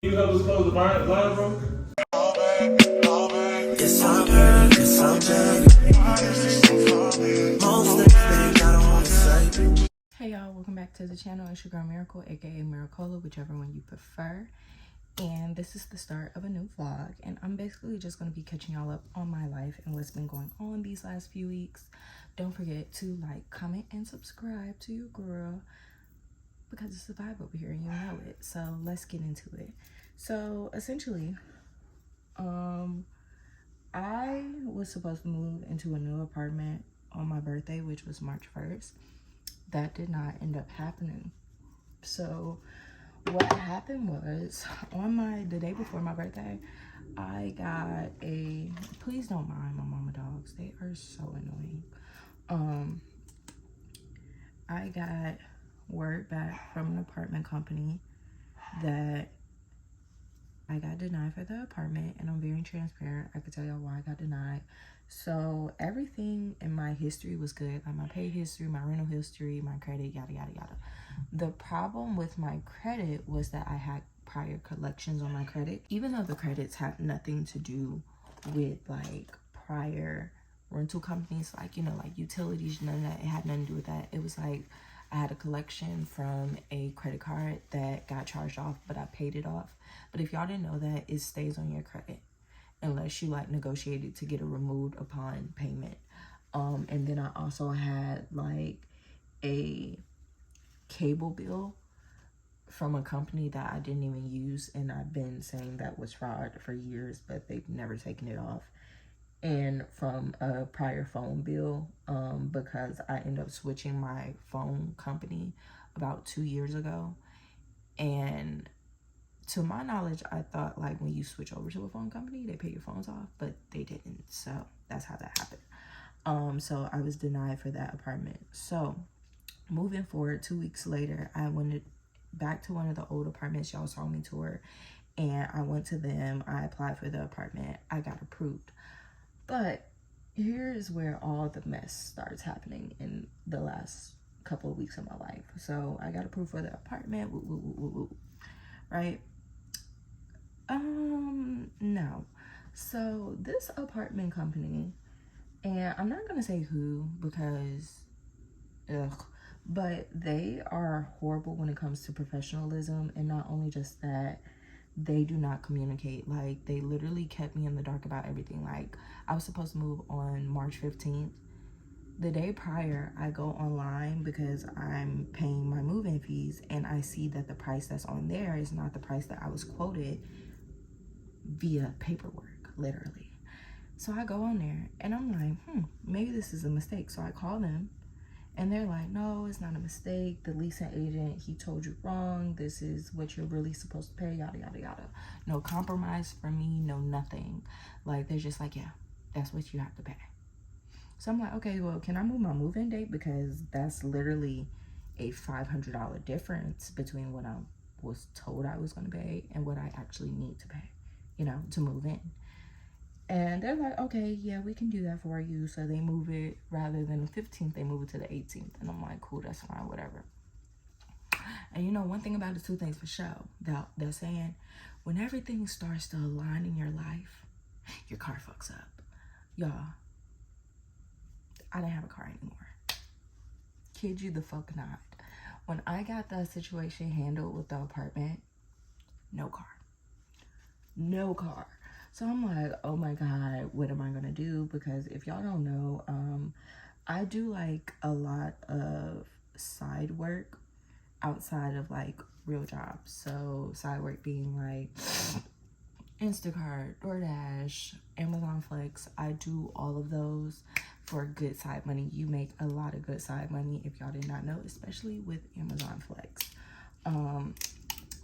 You help us close the blind, bro? It's all good, it's all good. Most things I don't wanna say. Hey y'all, welcome back to the channel. It's your girl Miracle, aka Miracola, whichever one you prefer. And this is the start of a new vlog, and I'm basically just going to be catching y'all up on my life and what's been going on these last few weeks. Don't forget to like, comment, and subscribe to your girl, because it's a vibe over here and you know it. So let's get into it. So essentially, I was supposed to move into a new apartment on my birthday, which was March 1st. That did not end up happening. So what happened was, on the day before my birthday, I got a, please don't mind my mama dogs, they are so annoying. I got word back from an apartment company that I got denied for the apartment, and I'm very transparent. I could tell y'all why I got denied. So everything in my history was good, like my pay history, my rental history, my credit, yada yada yada. The problem with my credit was that I had prior collections on my credit, even though the credits had nothing to do with like prior rental companies, like, you know, like utilities, none of that. It had nothing to do with that. It was like I had a collection from a credit card that got charged off, but I paid it off. But if y'all didn't know that, it stays on your credit unless you like negotiated to get it removed upon payment. And then I also had like a cable bill from a company that I didn't even use, and I've been saying that was fraud for years, but they've never taken it off. And from a prior phone bill, because I ended up switching my phone company about 2 years ago. And to my knowledge, I thought like when you switch over to a phone company, they pay your phones off, but they didn't. So that's how that happened. So I was denied for that apartment. So moving forward, 2 weeks later, I went back to one of the old apartments y'all saw me tour, and I went to them. I applied for the apartment. I got approved. But here's where all the mess starts happening in the last couple of weeks of my life. So I got approved for the apartment, right? No. So this apartment company, and I'm not gonna say who because, but they are horrible when it comes to professionalism. And not only just that, they do not communicate. Like, they literally kept me in the dark about everything. Like, I was supposed to move on March 15th. The day prior, I go online because I'm paying my move-in fees, and I see that the price that's on there is not the price that I was quoted via paperwork, literally. So I go on there and I'm like, maybe this is a mistake. So I call them, and they're like, no, it's not a mistake. The leasing agent, he told you wrong. This is what you're really supposed to pay, yada, yada, yada. No compromise for me, no nothing. Like, they're just like, yeah, that's what you have to pay. So I'm like, okay, well, can I move my move-in date? Because that's literally a $500 difference between what I was told I was going to pay and what I actually need to pay, you know, to move in. And they're like, okay, yeah, we can do that for you. So they move it, rather than the 15th, they move it to the 18th. And I'm like, cool, that's fine, whatever. And you know, one thing about it, two things for sure. They're saying, when everything starts to align in your life, your car fucks up. Y'all, I didn't have a car anymore. Kid you the fuck not. When I got that situation handled with the apartment, no car. No car. So I'm like, oh my God, what am I gonna do? Because if y'all don't know, I do like a lot of side work outside of like real jobs. So side work being like Instacart, DoorDash, Amazon Flex. I do all of those for good side money. You make a lot of good side money if y'all did not know, especially with Amazon Flex.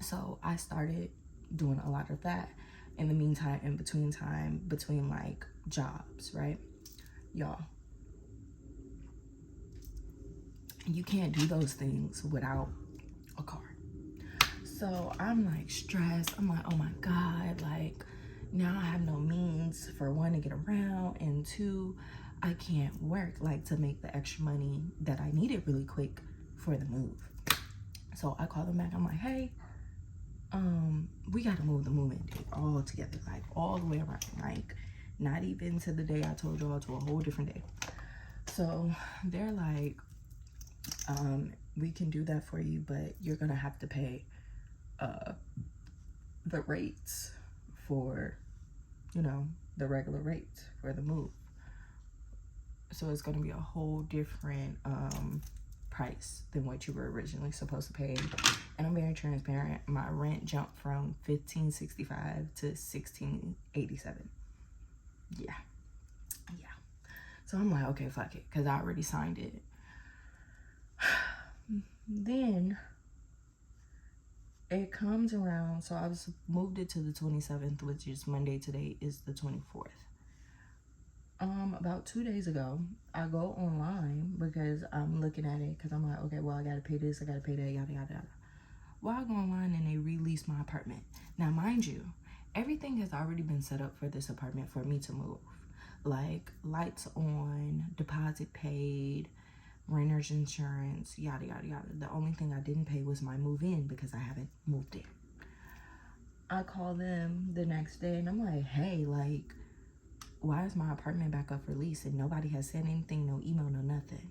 So I started doing a lot of that in the meantime, in between like jobs, right? Y'all, you can't do those things without a car. So I'm like stressed. I'm like, oh my God, like now I have no means, for one, to get around, and two, I can't work like to make the extra money that I needed really quick for the move. So I call them back. I'm like, hey, we got to move the movement date all together, like all the way around, like not even to the day I told y'all, to a whole different day. So they're like, we can do that for you, but you're gonna have to pay the rates for, you know, the regular rates for the move. So it's gonna be a whole different price than what you were originally supposed to pay. And I'm very transparent. My rent jumped from $1,565 to $1,687. Yeah. So I'm like, okay, fuck it, because I already signed it. Then it comes around, so I was moved it to the 27th, which is Monday. Today is the 24th. About 2 days ago, I go online because I'm looking at it, because I'm like, okay, well, I gotta pay this, I gotta pay that, yada yada yada. Well, I go online and they release my apartment. Now, mind you, everything has already been set up for this apartment for me to move. Like lights on, deposit paid, renter's insurance, yada yada yada. The only thing I didn't pay was my move-in because I haven't moved in. I call them the next day and I'm like, hey, like, why is my apartment back up for lease and nobody has said anything, no email, no nothing?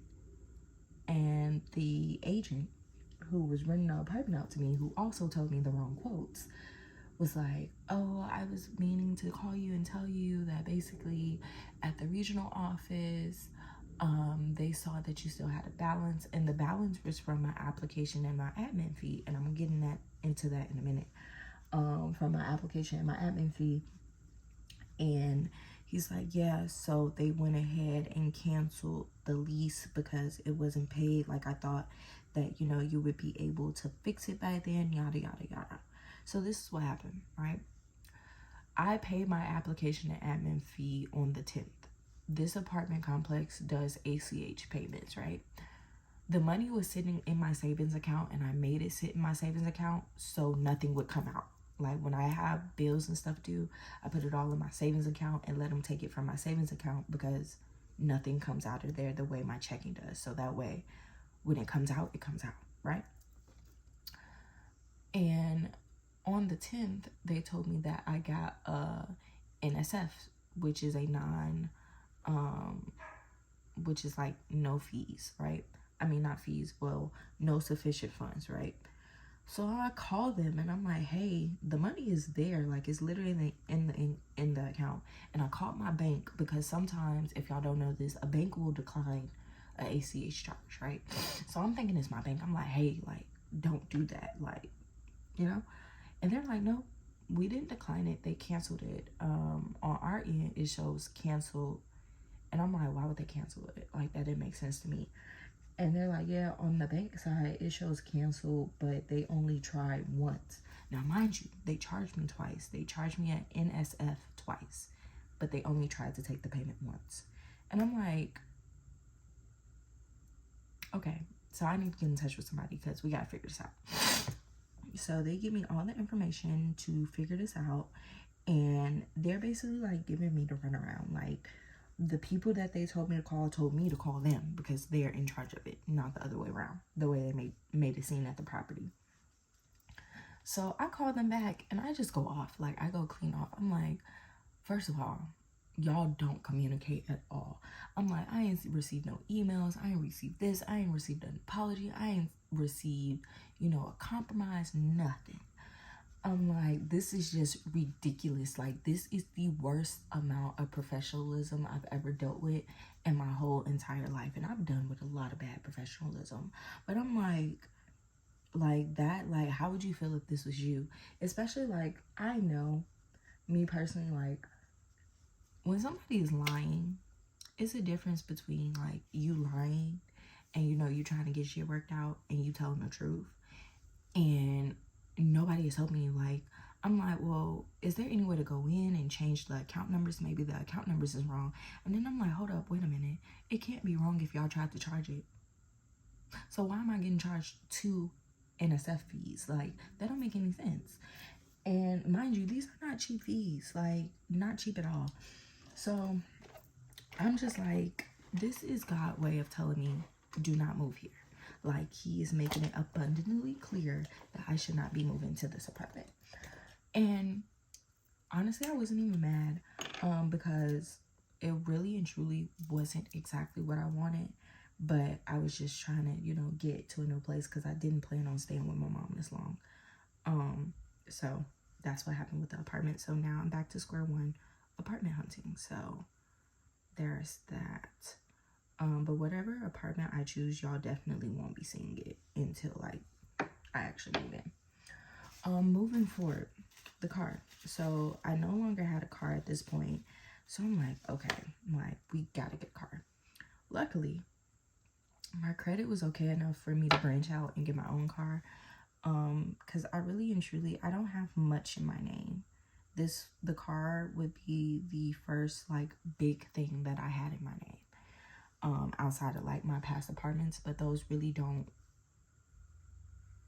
And the agent who was renting the apartment out to me, who also told me the wrong quotes, was like, oh, I was meaning to call you and tell you that basically at the regional office, they saw that you still had a balance, and the balance was from my application and my admin fee, and I'm getting into that in a minute, from my application and my admin fee. And he's like, yeah, so they went ahead and canceled the lease because it wasn't paid. Like, I thought that, you know, you would be able to fix it by then, yada yada yada. So this is what happened, right? I paid my application and admin fee on the 10th. This apartment complex does ACH payments, right? The money was sitting in my savings account, and I made it sit in my savings account so nothing would come out. Like, when I have bills and stuff due, I put it all in my savings account and let them take it from my savings account, because nothing comes out of there the way my checking does. So that way, when it comes out, right? And on the 10th, they told me that I got a NSF, which is a which is like no fees, right? I mean, not fees, well, no sufficient funds, right? So I call them and I'm like, hey, the money is there, like it's literally in the account. And I called my bank, because sometimes, if y'all don't know this, a bank will decline a ACH charge, right? So I'm thinking it's my bank. I'm like, hey, like, don't do that, like, you know? And they're like, no, we didn't decline it, they canceled it. On our end, it shows canceled. And I'm like, why would they cancel it? Like, that didn't make sense to me. And they're like, yeah, on the bank side, it shows canceled, but they only tried once. Now, mind you, they charged me twice. They charged me an NSF twice, but they only tried to take the payment once. And I'm like, okay, so I need to get in touch with somebody, because we got to figure this out. So they give me all the information to figure this out. And they're basically like giving me the runaround. Like, the people that they told me to call them, because they're in charge of it, not the other way around, the way they made it seem at the property. So I call them back and I just go off. Like, I go clean off. I'm like, first of all, y'all don't communicate at all. I'm like, I ain't received no emails. I ain't received this. I ain't received an apology. I ain't received, you know, a compromise, nothing. I'm like, this is just ridiculous. Like, this is the worst amount of professionalism I've ever dealt with in my whole entire life. And I've done with a lot of bad professionalism. But I'm like that, like, how would you feel if this was you? Especially, like, I know, me personally, like, when somebody is lying, it's a difference between, like, you lying and, you know, you trying to get shit worked out and you telling the truth. And nobody is helping you. Like, I'm like, well, is there any way to go in and change the account numbers? Maybe the account numbers is wrong. And then I'm like, hold up, wait a minute. It can't be wrong if y'all tried to charge it. So why am I getting charged 2 NSF fees? Like, that don't make any sense. And mind you, these are not cheap fees. Like, not cheap at all. So I'm just like, this is God's way of telling me, do not move here. Like, he is making it abundantly clear that I should not be moving to this apartment. And honestly, I wasn't even mad because it really and truly wasn't exactly what I wanted. But I was just trying to, you know, get to a new place because I didn't plan on staying with my mom this long. So that's what happened with the apartment. So now I'm back to square one, apartment hunting. So there's that. But whatever apartment I choose, y'all definitely won't be seeing it until like I actually move in. Moving forward, the car. So I no longer had a car at this point. So I'm like, okay, we gotta get a car. Luckily, my credit was okay enough for me to branch out and get my own car. Because I really and truly, I don't have much in my name. The car would be the first like big thing that I had in my name. Outside of like my past apartments, but those really don't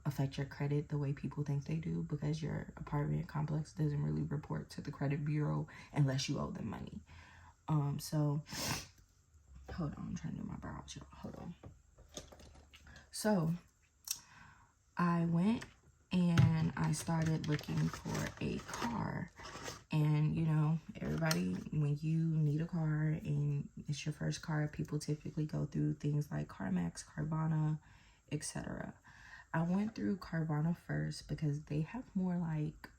affect your credit the way people think they do, because your apartment complex doesn't really report to the credit bureau unless you owe them money. So hold on, I'm trying to do my brows, y'all. Hold on. So I went and I started looking for a car. And you know, everybody, when you need a car and it's your first car, people typically go through things like CarMax, Carvana, etc. I went through Carvana first because they have more like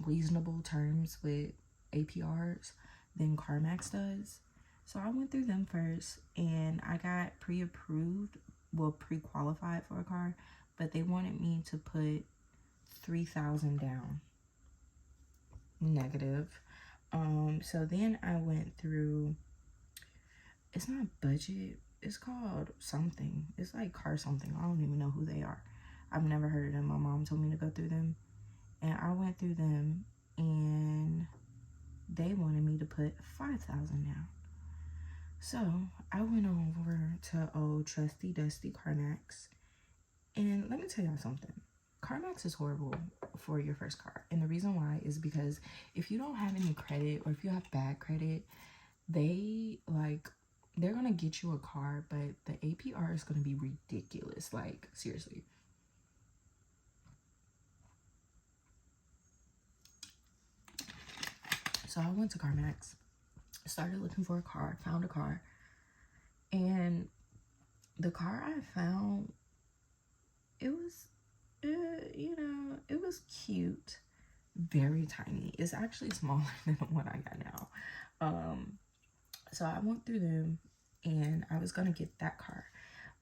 reasonable terms with APRs than CarMax does. So I went through them first and I got pre-approved, well, pre-qualified for a car, but they wanted me to put $3,000 down. Negative. So then I went through, it's not budget, it's called something, it's like car something, I don't even know who they are, I've never heard of them. My mom told me to go through them and I went through them and they wanted me to put $5,000 down. So I went over to old trusty dusty CarMax, and let me tell y'all something. CarMax is horrible for your first car. And the reason why is because if you don't have any credit or if you have bad credit, they're going to get you a car, but the APR is going to be ridiculous. Like, seriously. So I went to CarMax, started looking for a car, found a car. And the car I found, it was it was cute, very tiny. It's actually smaller than the one I got now. So I went through them and I was gonna get that car,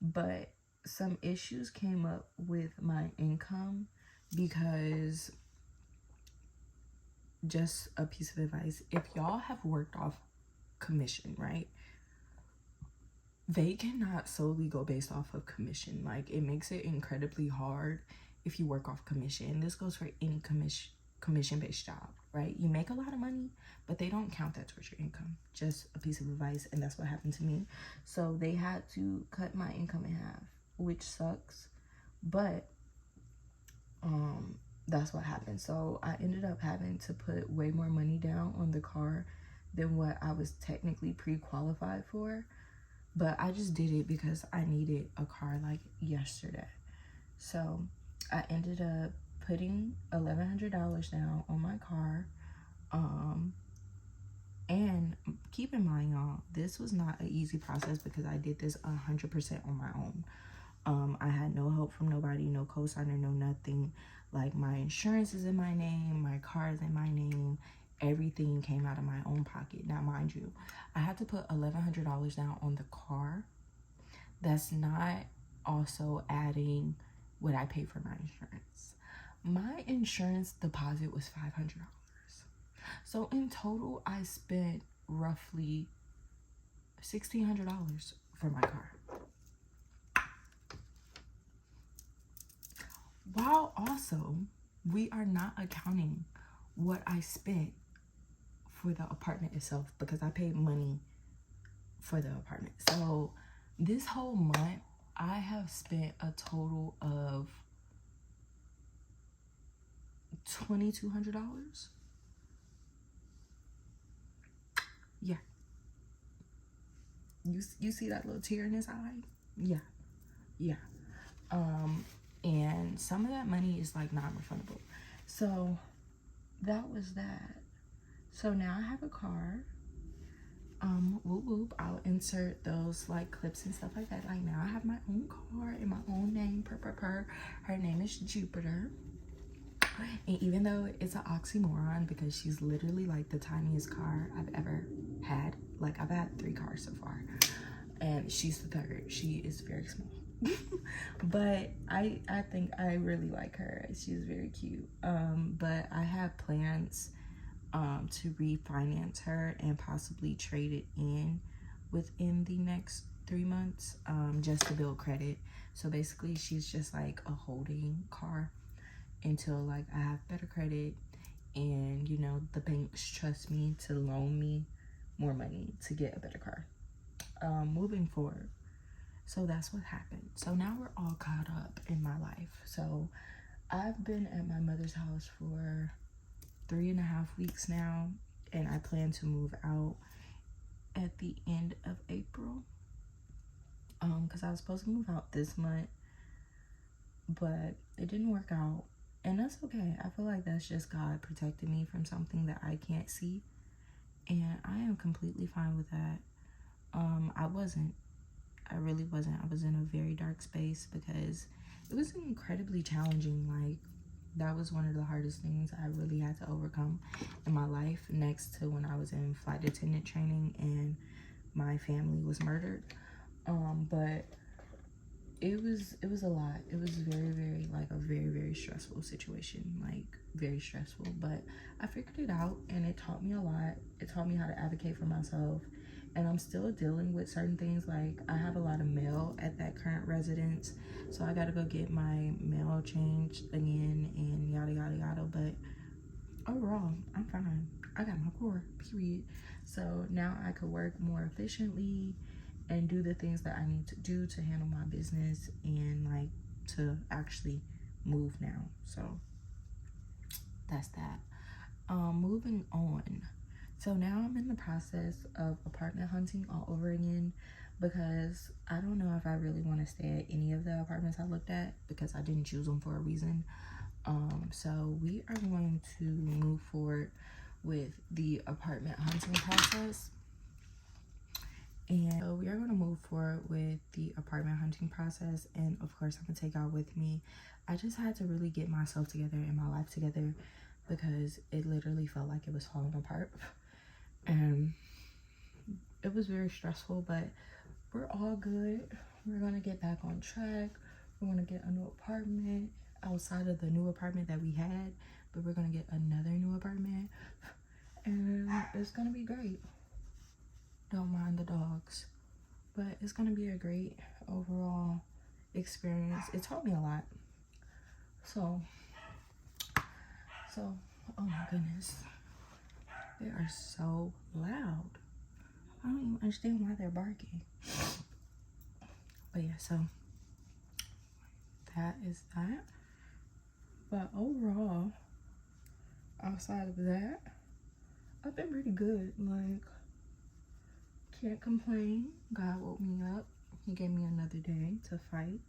but some issues came up with my income because, just a piece of advice, if y'all have worked off commission, right, they cannot solely go based off of commission. Like, it makes it incredibly hard if you work off commission. This goes for any commission-based job, right? You make a lot of money, but they don't count that towards your income. Just a piece of advice, and that's what happened to me. So they had to cut my income in half, which sucks, but that's what happened. So I ended up having to put way more money down on the car than what I was technically pre-qualified for. But I just did it because I needed a car like yesterday. So I ended up putting $1,100 down on my car. And keep in mind, y'all, this was not an easy process because I did this 100% on my own. I had no help from nobody, no co-signer, no nothing. Like, my insurance is in my name, my car is in my name. Everything came out of my own pocket. Now, mind you, I had to put $1,100 down on the car. That's not also adding what I pay for my insurance. My insurance deposit was $500. So in total, I spent roughly $1,600 for my car. While also, we are not accounting what I spent for the apartment itself, because I paid money for the apartment. So this whole month, I have spent a total of $2,200. Yeah. You see that little tear in his eye? Yeah. Yeah. And some of that money is like non-refundable. So that was that. So now I have a car. Whoop whoop. I'll insert those like clips and stuff like that. Like now I have my own car in my own name. Her name is Jupiter. And even though it's an oxymoron because she's literally like the tiniest car I've ever had. Like I've had 3 cars so far, and she's the 3rd. She is very small. But I think I really like her. She's very cute. But I have plans to refinance her and possibly trade it in within the next 3 months, just to build credit. So basically she's just like a holding car until like I have better credit and, you know, the banks trust me to loan me more money to get a better car moving forward. So that's what happened. So now we're all caught up in my life. So I've been at my mother's house for 3.5 weeks now, and I plan to move out at the end of April, because I was supposed to move out this month, but it didn't work out. And that's okay. I feel like that's just God protecting me from something that I can't see. And I am completely fine with that. I really wasn't. I was in a very dark space because it was incredibly challenging. Like, that was one of the hardest things I really had to overcome in my life, next to when I was in flight attendant training and my family was murdered. But it was a lot. It was very like a very stressful situation, like very stressful, but I figured it out and it taught me a lot. It taught me how to advocate for myself, and I'm still dealing with certain things. Like I have a lot of mail at that current residence, so I gotta go get my mail changed again and yada yada yada. But overall, I'm fine. I got my core, period. So now I could work more efficiently and do the things that I need to do to handle my business and like to actually move now. So that's that. Moving on. So now I'm in the process of apartment hunting all over again, because I don't know if I really want to stay at any of the apartments I looked at, because I didn't choose them for a reason. So we are going to move forward with the apartment hunting process. And so we are going to move forward with the apartment hunting process, and of course I'm going to take y'all with me. I just had to really get myself together and my life together, because it literally felt like it was falling apart. And it was very stressful, but we're all good. We're going to get back on track. We're going to get a new apartment outside of the new apartment that we had, but we're going to get another new apartment, and it's going to be great. Don't mind the dogs, but it's gonna be a great overall experience. It taught me a lot. So oh my goodness, they are so loud. I don't even understand why they're barking. But yeah, so that is that. But overall, outside of that, I've been pretty good. Like, can't complain. God woke me up. He gave me another day to fight,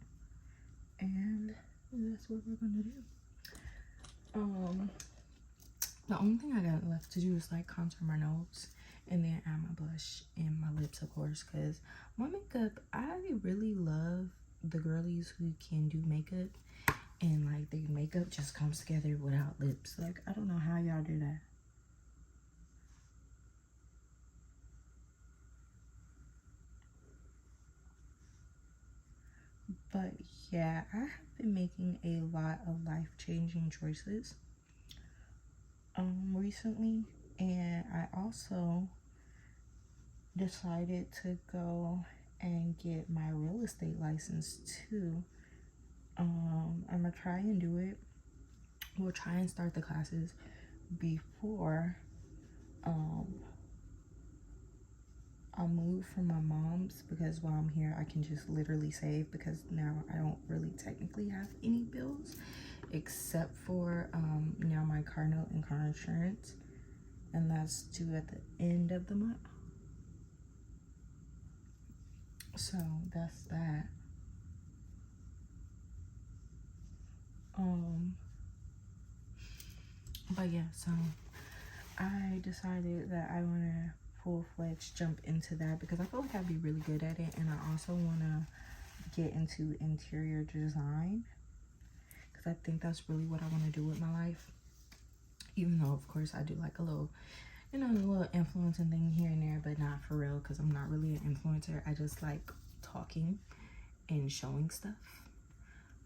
and that's what we're gonna do. The only thing I got left to do is like contour my nose and then add my blush and my lips, of course, because my makeup, I really love the girlies who can do makeup and like their makeup just comes together without lips. Like, I don't know how y'all do that. But yeah, I have been making a lot of life-changing choices recently, and I also decided to go and get my real estate license too. I'm gonna try and do it. We'll try and start the classes before I move from my mom's, because while I'm here I can just literally save, because now I don't really technically have any bills except for now my car note and car insurance, and that's due at the end of the month. So that's that. But yeah, so I decided that I want to full-fledged jump into that because I feel like I'd be really good at it, and I also want to get into interior design because I think that's really what I want to do with my life. Even though, of course, I do like a little, you know, a little influencing thing here and there, but not for real because I'm not really an influencer. I just like talking and showing stuff.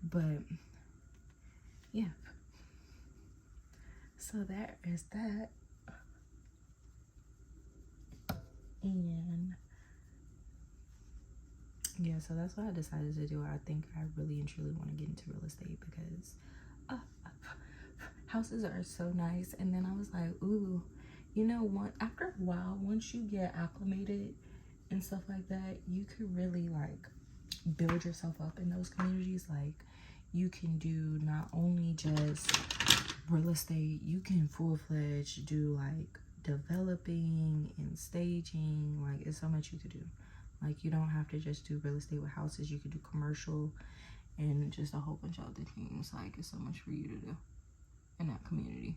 But yeah, so that is that. And yeah, so that's what I decided to do. I think I really and truly want to get into real estate because uh, houses are so nice. And then I was like, ooh, you know what? After a while, once you get acclimated and stuff like that, you could really like build yourself up in those communities. Like you can do not only just real estate, you can full-fledged do like developing and staging. Like it's so much you could do. Like you don't have to just do real estate with houses, you could do commercial and just a whole bunch of other things. Like it's so much for you to do in that community.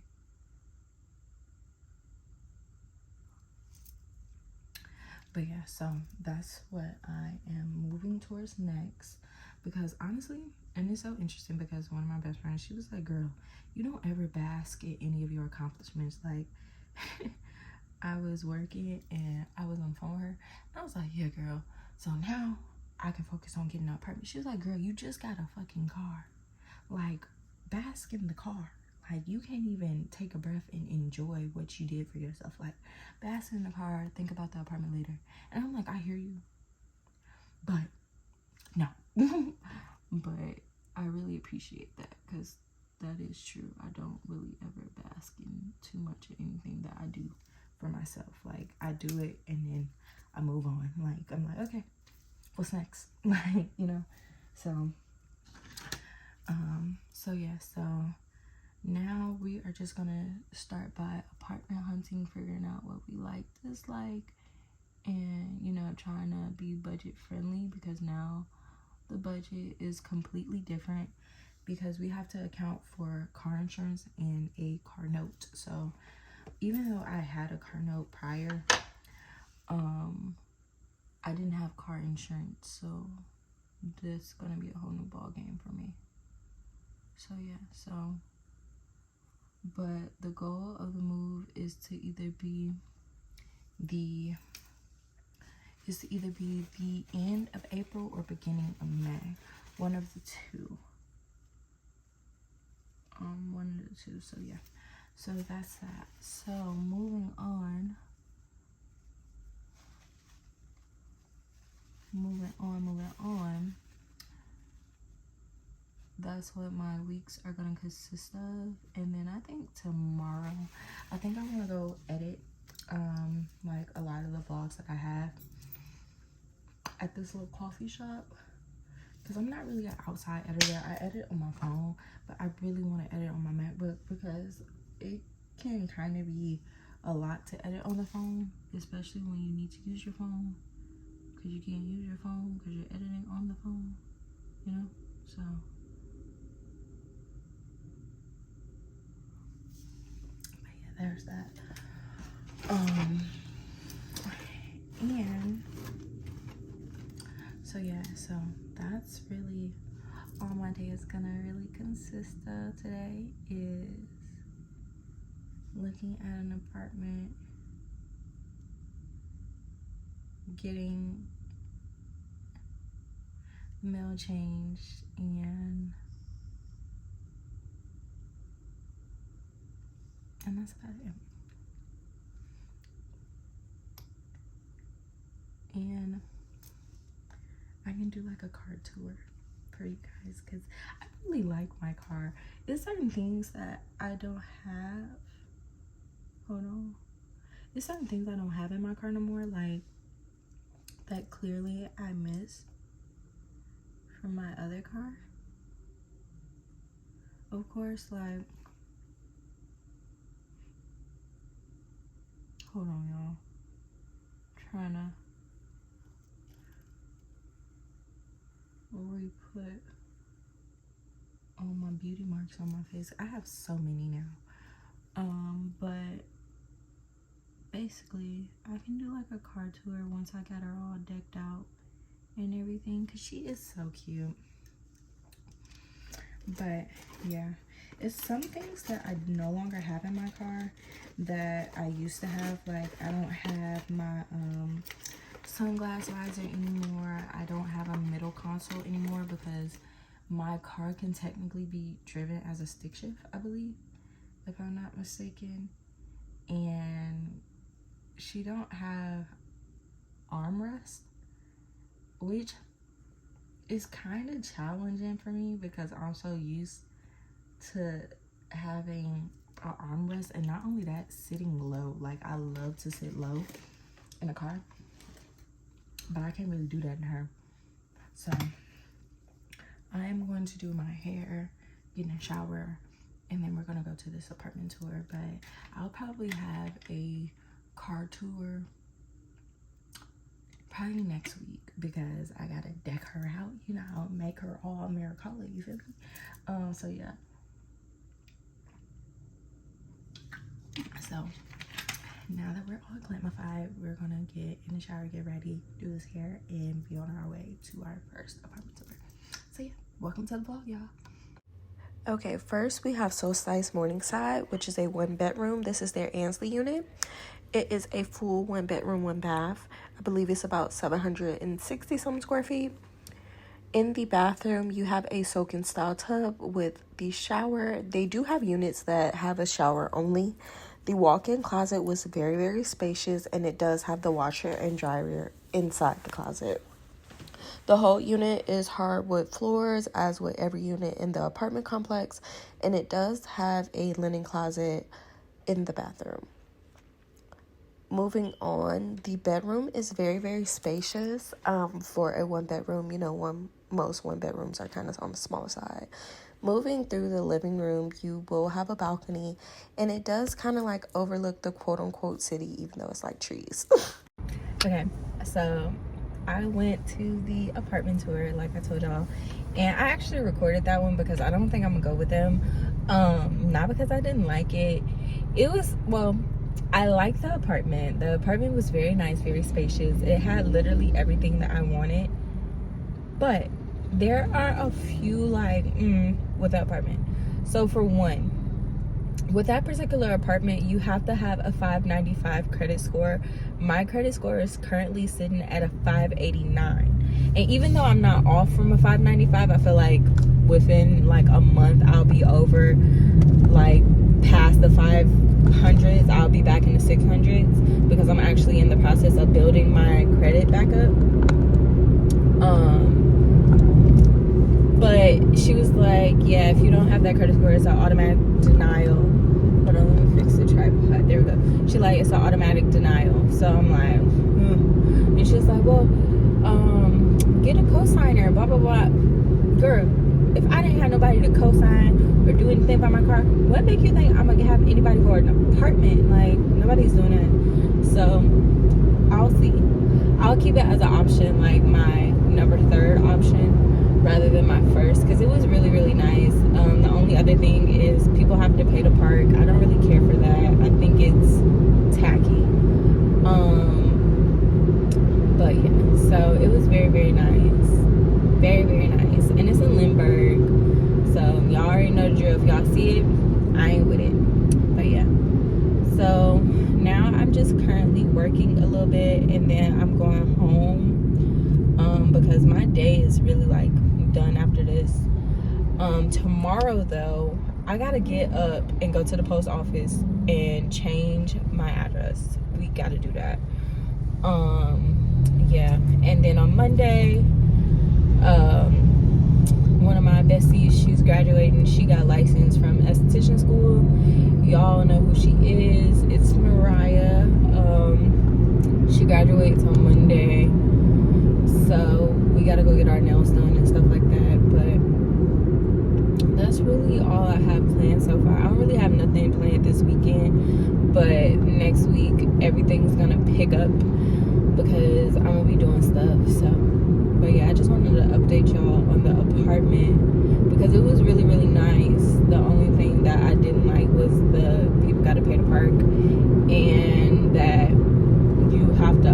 But yeah, so that's what I am moving towards next. Because honestly, and it's so interesting because one of my best friends, she was like, girl, you don't ever bask in any of your accomplishments. Like I was working and I was on the phone with her. I was like, yeah, girl. So now I can focus on getting an apartment. She was like, girl, you just got a fucking car. Like, bask in the car. Like, you can't even take a breath and enjoy what you did for yourself. Like, bask in the car, think about the apartment later. And I'm like, I hear you. But, no. But I really appreciate that because that is true. I don't really ever bask in too much of anything that I do for myself. Like, I do it and then I move on. Like, I'm like, okay, what's next? Like, you know? So yeah, so now we are just gonna start by apartment hunting, figuring out what we like, dislike, and you know, trying to be budget friendly because now the budget is completely different because we have to account for car insurance and a car note. So even though I had a car note prior, I didn't have car insurance, so this is gonna be a whole new ball game for me. So yeah, but the goal of the move is to either be the end of April or beginning of May. One of the two. One of the two. So yeah. So that's that. So moving on. That's what my weeks are gonna consist of. And then I think tomorrow, I think I'm gonna go edit like a lot of the vlogs that I have at this little coffee shop because I'm not really an outside editor. I edit on my phone, but I really want to edit on my MacBook because it can kind of be a lot to edit on the phone, especially when you need to use your phone because you can't use your phone because you're editing on the phone, you know? So but yeah, there's that. And so yeah, so that's really all my day is gonna really consist of today is looking at an apartment, getting mail changed, and that's about it. And I can do like a car tour for you guys because I really like my car. There's certain things that I don't have. Hold on. There's certain things I don't have in my car no more, like that clearly I miss from my other car. Of course, like, hold on, y'all. Trying to re-put all my beauty marks on my face. I have so many now. But basically I can do like a car tour once I got her all decked out and everything, because she is so cute. But yeah, it's some things that I no longer have in my car that I used to have. Like, I don't have my sunglass visor anymore. I don't have a middle console anymore because my car can technically be driven as a stick shift, I believe, if I'm not mistaken. And she don't have armrest, which is kind of challenging for me because I'm so used to having an armrest, and not only that, sitting low. Like, I love to sit low in a car, but I can't really do that in her. So I am going to do my hair, get in a shower, and then we're gonna go to this apartment tour. But I'll probably have a car tour probably next week because I gotta deck her out, you know, make her all Americana, you feel me? So yeah. So now that we're all glammified, we're gonna get in the shower, get ready, do this hair, and be on our way to our first apartment tour. So yeah, welcome to the vlog, y'all. Okay, first we have Solstice Morningside, which is a 1-bedroom. This is their Ansley unit. It is a full 1-bedroom, 1-bath. I believe it's about 760 some square feet. In the bathroom, you have a soak-in style tub with the shower. They do have units that have a shower only. The walk-in closet was very, very spacious, and it does have the washer and dryer inside the closet. The whole unit is hardwood floors, as with every unit in the apartment complex, and it does have a linen closet in the bathroom. Moving on, the bedroom is very, very spacious for a 1-bedroom. You know, most 1-bedrooms are kind of on the smaller side. Moving through the living room, you will have a balcony, and it does kind of like overlook the quote-unquote city, even though it's like trees. Okay, so I went to the apartment tour, like I told y'all, and I actually recorded that one because I don't think I'm gonna go with them. Not because I didn't like it. It was, well, I liked the apartment. The apartment was very nice, very spacious. It had literally everything that I wanted. But there are a few like with that apartment. So for one, with that particular apartment, you have to have a 595 credit score. My credit score is currently sitting at a 589. And even though I'm not off from a 595, I feel like within like a month I'll be over, like past the 500s. I'll be back in the 600s because I'm actually in the process of building my credit back up. But she was like, yeah, if you don't have that credit score, it's an automatic denial. Hold on, let me fix the tripod. There we go. She like, it's an automatic denial. So I'm like, And she's like, well, get a cosigner, blah, blah, blah. Girl, if I didn't have nobody to cosign or do anything by my car, what make you think I'm going to have anybody for an apartment? Like, nobody's doing that. So I'll see. I'll keep it as an option, like my number 3rd option, rather than my first, because it was really, really nice. The only other thing is people have to pay to park. I don't really care for that. I think it's tacky. But yeah, so it was very, very nice. Very, very nice. And it's in Lindbergh, so y'all already know the drill. If y'all see it, I ain't with it. But yeah, so now I'm just currently working a little bit, and then I'm going home because my day is really like done after this. Tomorrow though, I gotta get up and go to the post office and change my address. We gotta do that. Yeah, and then on Monday, one of my besties, she's graduating. She got licensed from esthetician school. Y'all know who she is. It's Mariah. She graduates on Monday, so we gotta go get our nails done and stuff like that. But that's really all I have planned so far. I don't really have nothing planned this weekend, but next week everything's gonna pick up because I'm gonna be doing stuff. So but yeah, I just wanted to update y'all on the apartment because it was really, really nice. The only thing that I didn't like was the people gotta pay to park, and that you have to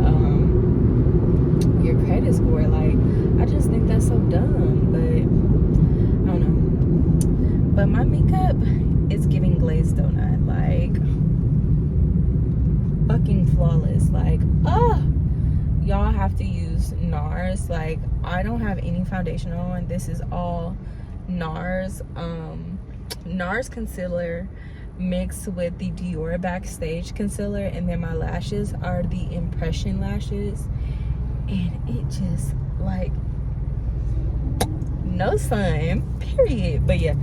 your credit score. Like, I just think that's so dumb, but I don't know. But my makeup is giving glazed donut, like fucking flawless. Like, y'all have to use NARS. Like, I don't have any foundation on. This is all NARS NARS concealer mixed with the Dior Backstage concealer, and then my lashes are the Impression lashes, and it just, like, no sun, period. But yeah,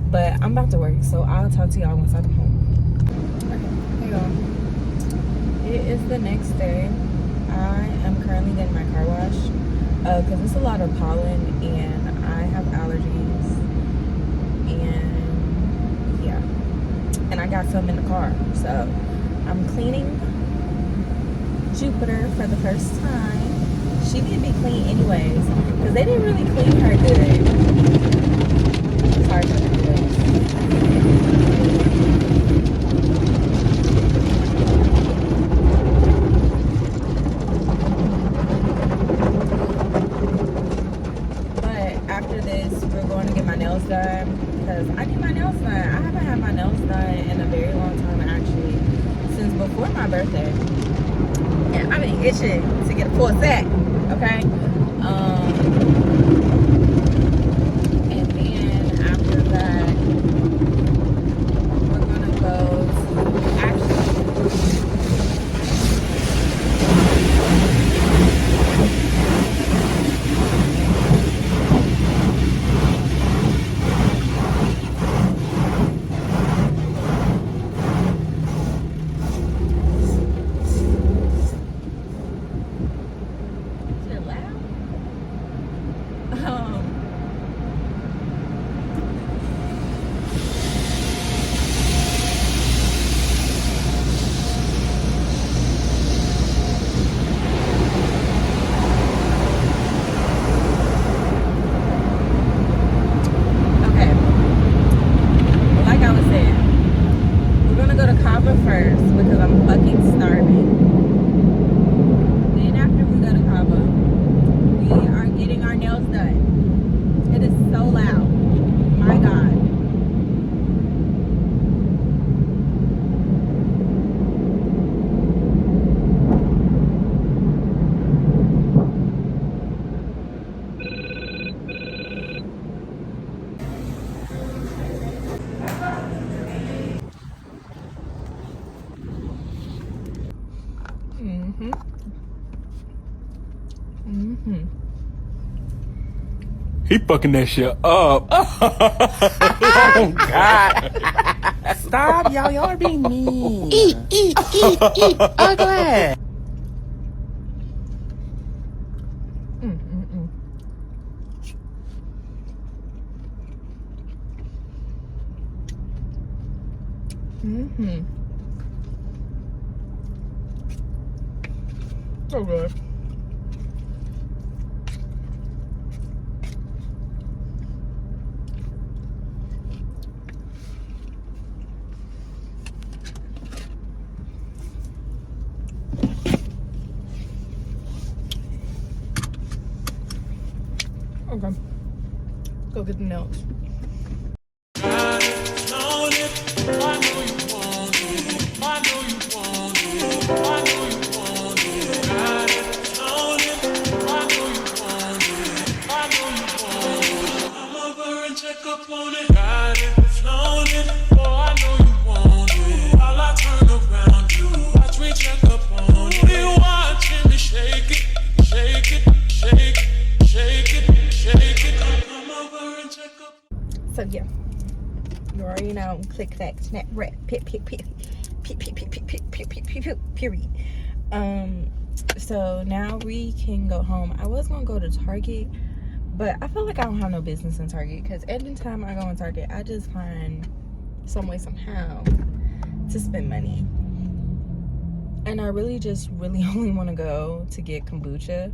but I'm about to work, so I'll talk to y'all once I come home. Okay, hey y'all, it is the next day. I am currently getting my car washed because it's a lot of pollen and I have allergies, and yeah, and I got some in the car, so I'm cleaning Jupiter for the first time. She need to be clean anyways because they didn't really clean her good. Sorry for the noise. After this, we're going to get my nails done because I need my nails done. I haven't had my nails done in a very long time, actually, since before my birthday. And I've been itching to get a full set, okay? And then after that, we're gonna go first because I'm fucking starving. Then after we go to Cabo, we are getting our nails done. It is so loud. My God. He fucking that shit up. Oh God! Stop, y'all are being mean. Eat, ugly. So good. Okay. Go get the nails. So yeah, you already know. Click that, snap, rap, period. So now we can go home. I was gonna go to Target, but I feel like I don't have no business in Target because every time I go in Target, I just find some way somehow to spend money, and I really only want to go to get kombucha.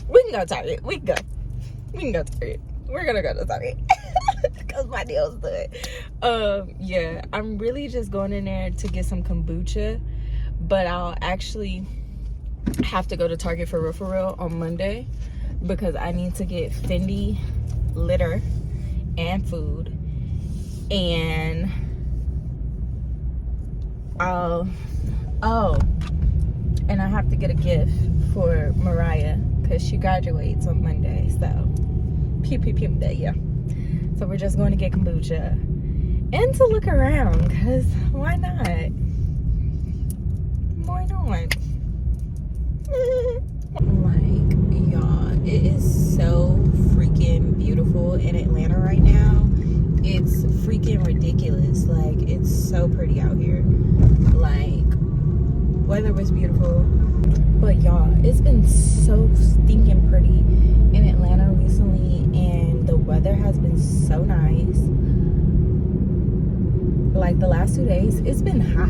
We can go to Target. We can go to Target. We're gonna go to Target. because my nails done. Yeah, I'm really just going in there to get some kombucha, but I'll actually have to go to Target for real on Monday because I need to get Fendi litter and food, and and I have to get a gift for Mariah because she graduates on Monday. So yeah, so we're just going to get kombucha and to look around because why not, like, y'all, it is so freaking beautiful in Atlanta right now. It's freaking ridiculous. Like, it's so pretty out here. Like, weather was beautiful, but y'all, it's been so stinking pretty in Atlanta recently, and the weather has been so nice. Like, the last 2 days, it's been hot.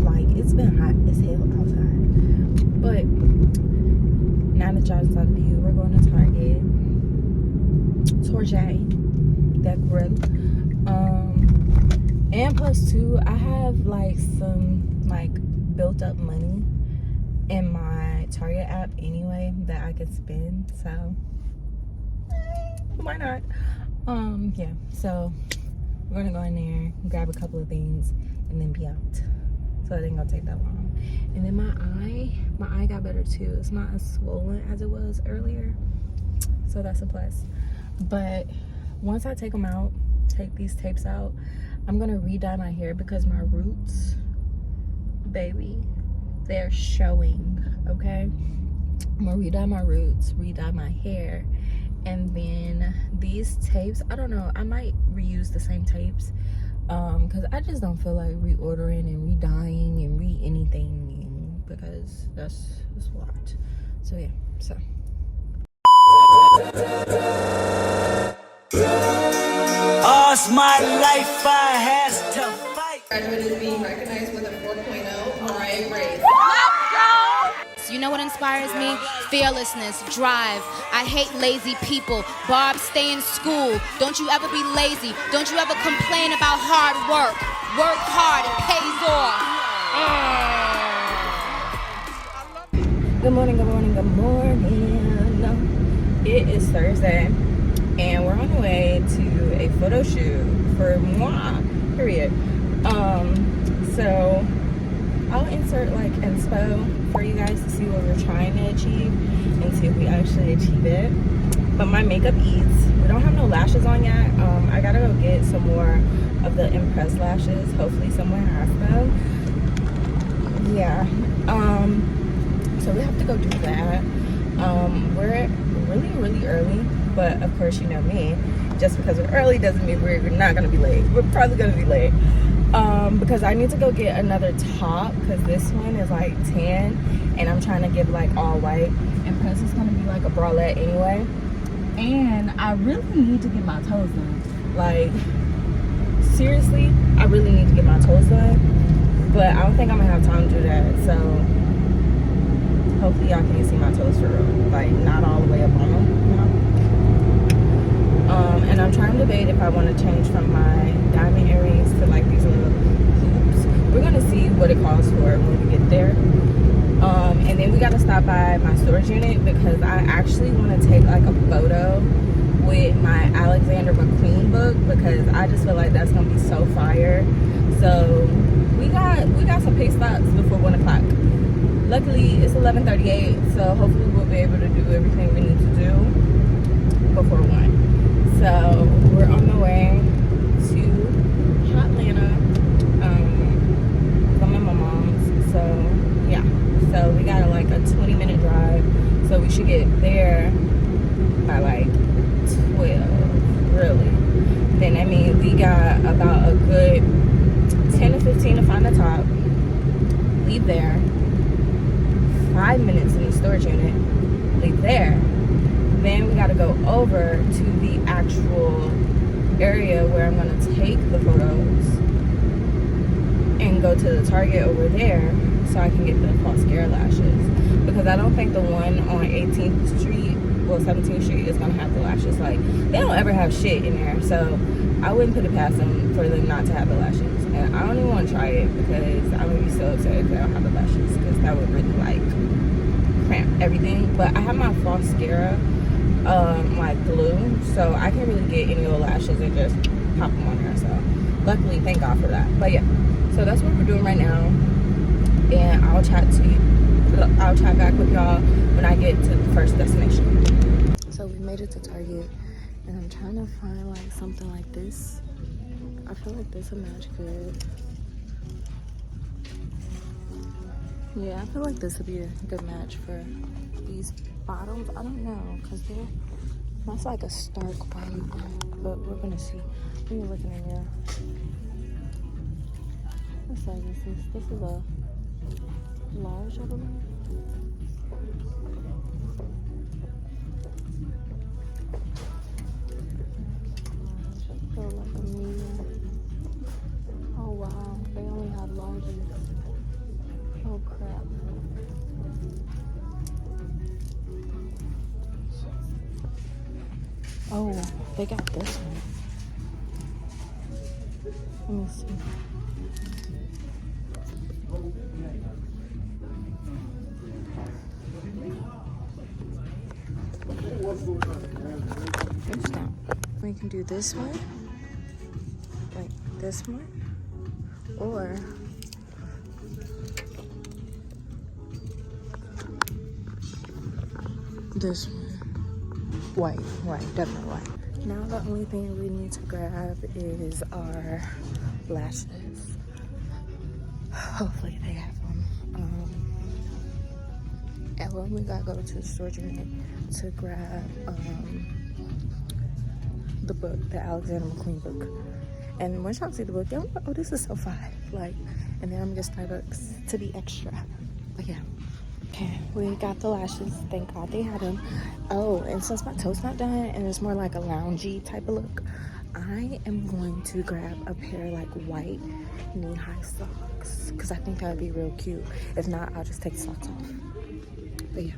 Like, it's been hot as hell outside. But now that y'all saw the view, we're going to Target. That grill. And plus two, I have like some like built up money in my Target app anyway that I could spend, so why not? Yeah, so we're gonna go in there, grab a couple of things, and then be out. So it ain't gonna take that long. And then my eye got better too. It's not as swollen as it was earlier, so that's a plus. But once I take these tapes out, I'm gonna re-dye my hair because my roots, baby, they're showing. Okay, I'm gonna re-dye my roots, re-dye my hair, and then these tapes, I don't know, I might reuse the same tapes because I just don't feel like reordering and re-dyeing and anything because that's a lot. So yeah, so All's my life I has to fight. Graduate is being recognized with a 4.0 Mariah grade. You know what inspires me? Fearlessness, drive. I hate lazy people. Barb, stay in school. Don't you ever be lazy. Don't you ever complain about hard work. Work hard, it pays off. Good morning. It is Thursday, and we're on the way to a photo shoot for moi, period. So I'll insert like inspo for you guys to see what we're trying to achieve and see if we actually achieve it. But my makeup eats. We don't have no lashes on yet. I gotta go get some more of the Impress lashes. Hopefully someone has them. Yeah. So we have to go do that. We're really early, but of course you know me. Just because we're early doesn't mean we're not gonna be late. We're probably gonna be late. Because I need to go get another top because this one is like tan and I'm trying to get like all white, and plus it's gonna be like a bralette anyway, and I really need to get my toes done. Like, seriously, I really need to get my toes done, but I don't think I'm gonna have time to do that. So hopefully y'all can see my toes for real, like not all the way up on them, you know. And I'm trying to debate if I want to change from my diamond earrings to like these little hoops. We're gonna see what it calls for when we get there. And then we gotta stop by my storage unit because I actually want to take like a photo with my Alexander McQueen book because I just feel like that's gonna be so fire. So we got some pit stops before 1 o'clock. Luckily it's 11:38, so hopefully we'll be able to do everything we need to do before 1. So we're on the way to Hotlanta from my mom's. So yeah, so we got like a 20-minute drive, so we should get there by like 12, really. Then that means we got about a good 10 to 15 to find the top, leave there, 5 minutes in the storage unit, leave there. Then we got to go over to the actual area where I'm going to take the photos and go to the Target over there so I can get the mascara lashes, because I don't think the one on 18th Street, well 17th Street is going to have the lashes. Like, they don't ever have shit in there, so I wouldn't put it past them for them not to have the lashes. And I don't even want to try it because I'm going to be so upset if they don't have the lashes, because that would really, like, cramp everything. But I have my mascara, like, glue, so I can't really get any of the lashes and just pop them on there. So, luckily, thank God for that. But, yeah, so that's what we're doing right now. And I'll chat back with y'all when I get to the first destination. So we made it to Target, and I'm trying to find like something like this. I feel like this will match good. Yeah, I feel like this would be a good match for these bottoms. I don't know, because that's like a stark white, but we're gonna see. When you're looking in here, what size is this? This is a large, I believe. I feel like a medium. Oh wow, they only have larges. Oh crap. Oh, they got this one. Let me see. We can do this one, like this one, or this one. White, definitely white. Now the only thing we need to grab is our lashes. Hopefully they have them. And then we gotta go to the storage unit to grab the book, the Alexander McQueen book. And once y'all see the book, y'all, oh, this is so fun. Like, and then I'm gonna get Starbucks to be extra. But yeah. Okay, we got the lashes. Thank God they had them. Oh, and since my toe's not done and it's more like a loungy type of look, I am going to grab a pair of like white knee-high socks, because I think that would be real cute. If not, I'll just take the socks off. But yeah.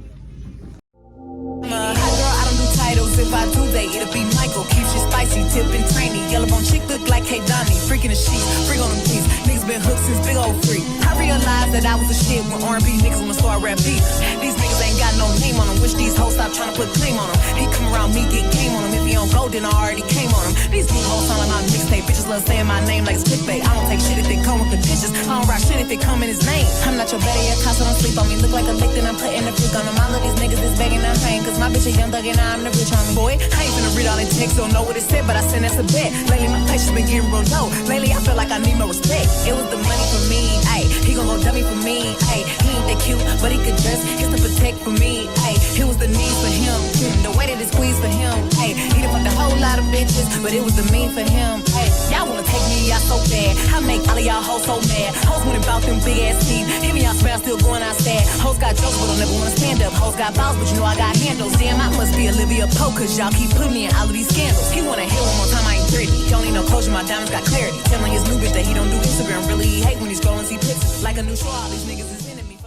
Titles, if I do, it'll be Michael. Keeps you spicy, tipping tiny. Yellow bone chick look like Hey Donnie. Freaking the sheets, freak on them beats. Niggas been hooked since big old freak. I realized that I was the shit when R&B niggas wanna start rap beef. These niggas ain't got no name on them. Wish these hoes stop trying to put claim on them. He come around me, get game on him. If he don't go, then I already came on him. These new hoes sound like my mixtape. Bitches love saying my name like it's clickbait. I don't take shit if it come with the dishes. I don't rock shit if it come in his name. I'm not your better yet, cause don't sleep on me. Look like a lick, then I'm putting the freak on them. All of these niggas is begging, I'm paying. Cause my bitch a young thug and I'm the rich on me. Boy, I ain't finna read all the text, don't know what it said, but I sent that's a bet. Lately my patience been getting real low. Lately I feel like I need more respect. It was the money for me, ayy. He gon' go dummy for me, ayy. He ain't that cute, but he could dress. It's to protect for me, ayy. It was the need for him, the way that it squeezed for him, ayy. He done fucked a whole lot of bitches, but it was the mean for him, ayy. Y'all wanna take me out so bad, I make all of y'all hoes so mad. Hoes went about them big ass teeth, hear me out smile still going outside. Hoes got jokes, but don't never wanna stand up. Hoes got balls, but you know I got handles. Damn, I must be Olivia Pope, cause y'all keep putting me in all of these scandals. He wanna hit one more time, I ain't pretty. Don't need no closure, my diamonds got clarity. Telling his new bitch that he don't do Instagram. Really, he hate when he's scrolling, see pictures. Like a new show, all these niggas is in me.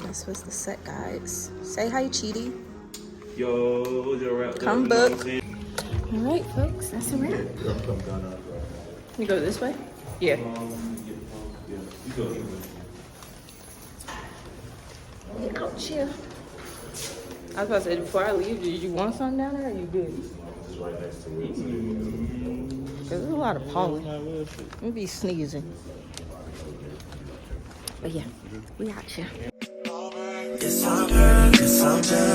This was the set, guys. Say hi, Cheaty. Yo, come book. All right, folks, that's a wrap. You go this way? Yeah. Out here. I was about to say, before I leave, did you want something down there, or you good? It's right next to me. There's a lot of pollen. Let me be sneezing. But yeah, we out here. It's all good, it's all good.